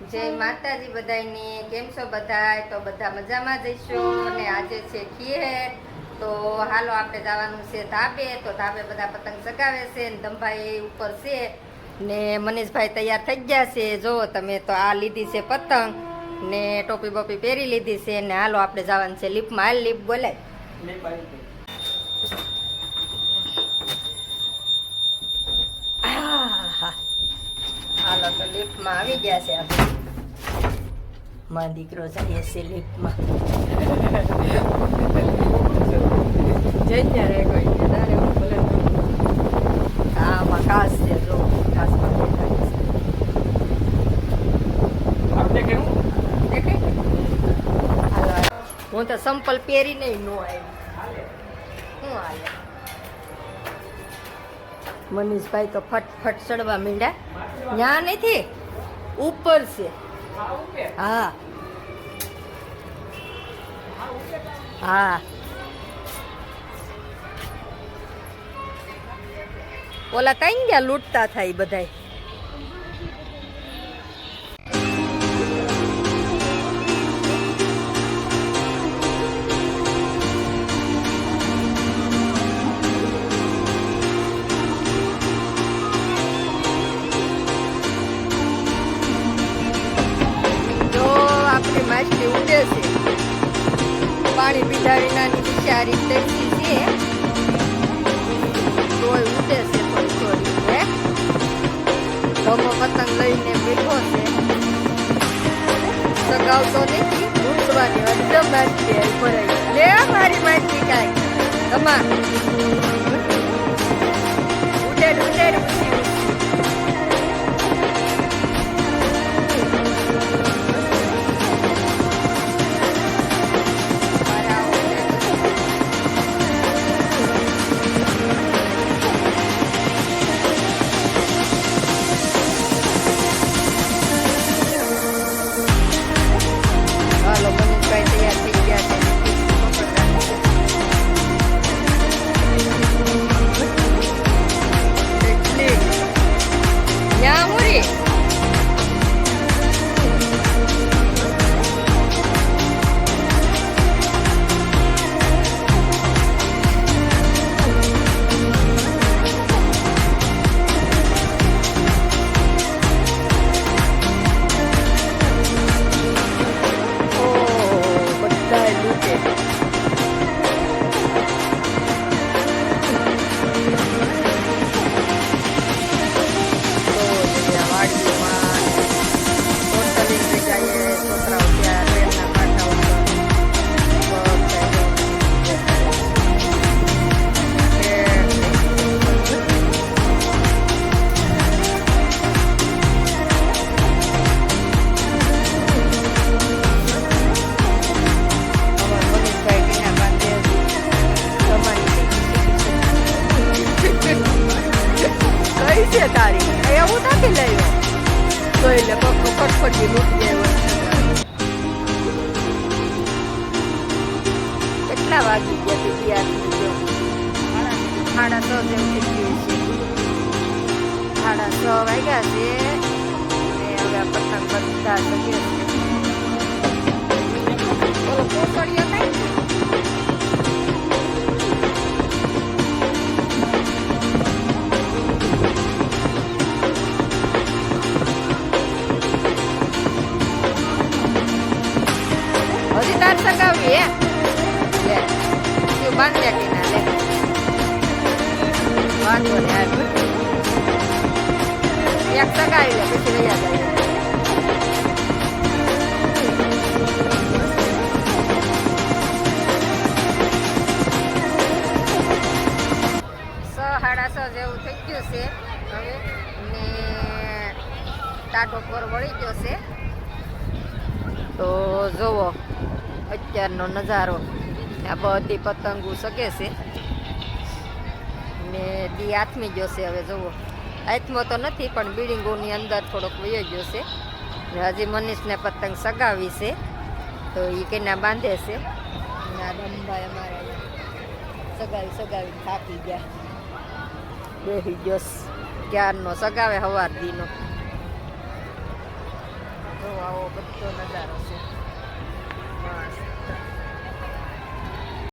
જય માતાજી બધાને. કેમ છો બધાય? તો બધા મજામાં જઈશું. અને આજે છે ખીર, તો હાલો આપણે જવાનું છે ધાબે. તો ધાબે બધા પતંગ ચગાવે છે ને ધમભાઈ ઉપર છે ને મનીષભાઈ તૈયાર થઈ ગયા છે. જો તમે તો આ લીધી છે પતંગ ને ટોપી બોપી પહેરી લીધી છે ને હાલો આપણે જવાનું છે લીપમાં. હાલ લીપ બોલાય. હાલો તો લિફ્ટમાં આવી ગયા છે આપણે. માં દીકરો જઈએ છે લિફ્ટમાં. જઈ રે કોઈ દારે બોલે આમાં કાસ છે. જો કાસમાં દેખાય છે. આપણે કેવું દેખાય? હાલો હું તો સંપલ પહેરીને નો આવી. શું હાલે? મનીષભાઈ તો ફટફટ ચડવા માંડ્યા. ત્યાં નથી, ઉપર છે. હા હા, ઓલા કઈ ગયા લૂંટતા થાય બધાય. માછલી ઉડે છે. પાણી પીધા વિનાની બિચારી તરસી છે, તોય ઉડે છે થોડી થોડી. હે ધમો પતંગ લઈને બેઠો છે. સગાવતો નથી, ઉડવાની અડધમ માછલી ભરાઈ. લે મારી માછલી કાંઈ ધમા ઉડેડ ઉડેડ ઉડી તારી એવું નથી લઈ તો એટલે ફટફટી લૂટી આવ્યો. કેટલા વાગી ગયા હતી? 6:30 જેવું થઈ ગયું છે. 6:30 વાગ્યા છે ને હવે પતંગ બધા સગે છે. ઓલો પોસડીઓ થાય ને સગાવી હે લે તું બાંધ્યા કે ના લે વાંધો ને એક સગાવી લે પછી રહ્યા જાય. સાડા 6 જેવું થઈ ગયું છે હવે ને ટાટો પર વળી ગયો છે. તો જોવો અત્યારનો નજારો. આ બધી પતંગો સગે છે ને દી આથમી ગયો છે. હવે જુઓ, આથમો તો નથી પણ બિલ્ડિંગોની અંદર થોડોક વયો ગયો છે. હજી મનીષને પતંગ સગાવી છે તો એ કેના બાંધે છે. આ રમભાઈ અમારે સગાવી સગાવી થાકી ગયા, બેસી ગયો ક્યારનો સગાવે સવાર દીનો. તો આવો બધો નજારો છે.